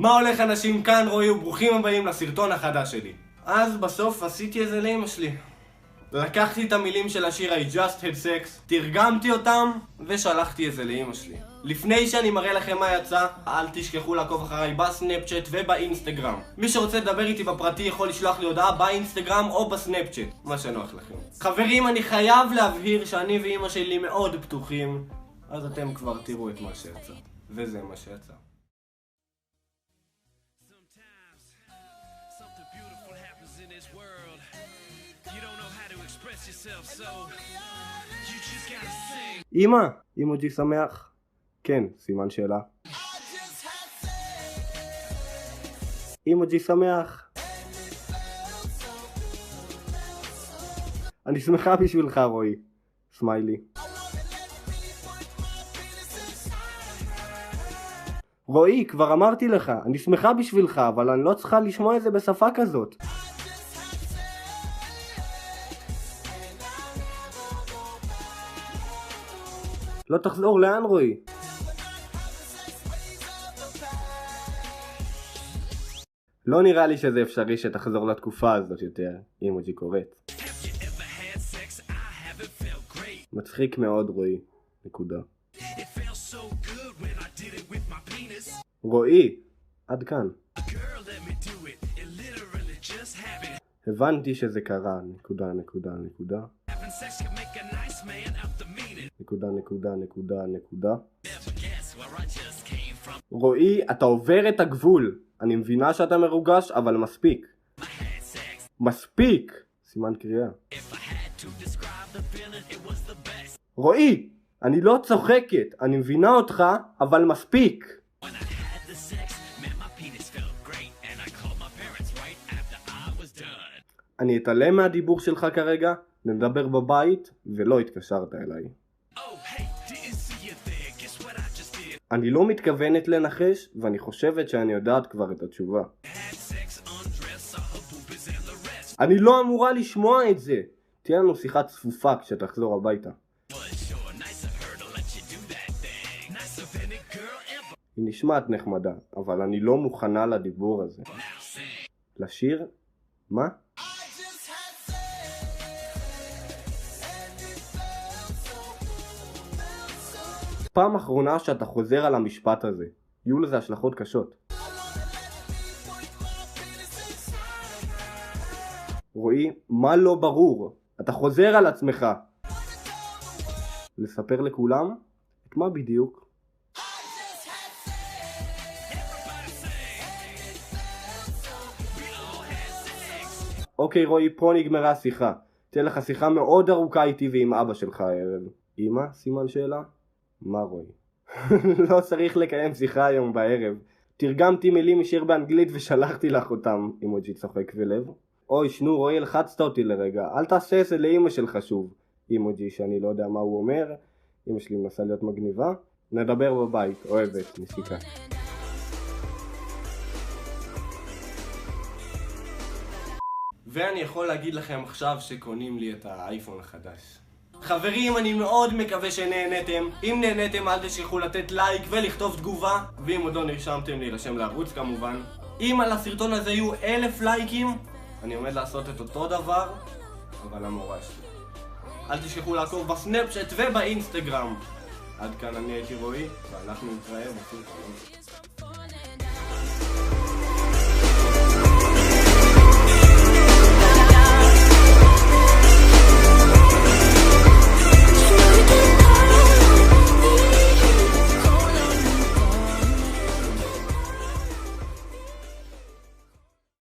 מה הולך אנשים? כאן רועי וברוכים הבאים לסרטון החדש שלי. אז בסוף עשיתי איזה לאמא שלי. לקחתי את המילים של השיר I Just Had Sex, תרגמתי אותם ושלחתי איזה לאמא שלי. לפני שאני מראה לכם מה יצא, אל תשכחו לעקוב אחריי בסנאפצ'אט ובאינסטגרם. מי שרוצה לדבר איתי בפרטי יכול לשלוח לי הודעה באינסטגרם או בסנאפצ'אט, מה שנוח לכם. חברים, אני חייב להבהיר שאני ואמא שלי מאוד פתוחים, אז אתם כבר תראו את מה שיצא. וזה מה שיצא. אמא, אימוג'י שמח? כן, סימן שאלה. אימוג'י שמח? אני שמחה בשבילך רועי. סמיילי. רועי, כבר אמרתי לך, אני שמחה בשבילך, אבל אני לא צריכה לשמוע את זה בשפה כזאת. לא תחזור לאן רועי? לא נראה לי שזה אפשרי שתחזור לתקופה הזאת יותר, אימוג'י קוראת. מצחיק מאוד רועי, נקודה. רועי, עד כאן. הבנתי שזה קרה, נקודה. נקודה. רועי, אתה עובר את הגבול. אני מבינה שאתה מרוגש, אבל מספיק. מספיק! סימן קריאה. רועי, אני לא צוחקת. אני מבינה אותך, אבל מספיק. אני אתעלם מהדיבור שלך כרגע, נדבר בבית, ולא התקשרת אליי. אני לא מתכוונת לנחש, ואני חושבת שאני יודעת כבר את התשובה. אני לא אמורה לשמוע את זה. תהיה לנו שיחה צפופה כשתחזור הביתה. היא נשמעת נחמדה, אבל אני לא מוכנה לדיבור הזה. לשיר? מה? פעם אחרונה שאתה חוזר על המשפט הזה, יהיו לזה השלכות קשות. רועי, מה לא ברור? אתה חוזר על עצמך. לספר לכולם? את מה בדיוק? אוקיי רועי, פה נגמרה השיחה. תהיה לך שיחה מאוד ארוכה איתי ועם אבא שלך הערב. אמא? סימן שאלה? מה רועי? לא צריך לקיים שיחה היום בערב. תרגמתי מילים משיר באנגלית ושלחתי לך אותם. אימוג'י צוחק ולב. אוי שנו רועי, לחצת אותי לרגע. אל תעשה את זה לאמא שלך שוב. אימוג'י שאני לא יודע מה הוא אומר. אמא שלי מנסה להיות מגניבה. נדבר בבית. אוהבת, נשיקה. ואני יכול להגיד לכם עכשיו שקונים לי את האייפון החדש. חברים, אני מאוד מקווה שנהנתם. אם נהנתם אל תשכחו לתת לייק ולכתוב תגובה, ואם עוד לא נרשמתם להירשם לערוץ כמובן. אם על הסרטון הזה יהיו 1000 לייקים, אני עומד לעשות את אותו דבר, אבל המורה שלי. אל תשכחו לעקוב בסנאפצ'אט ובאינסטגרם. עד כאן אני הייתי רועי, ואנחנו נתראה בסרטון.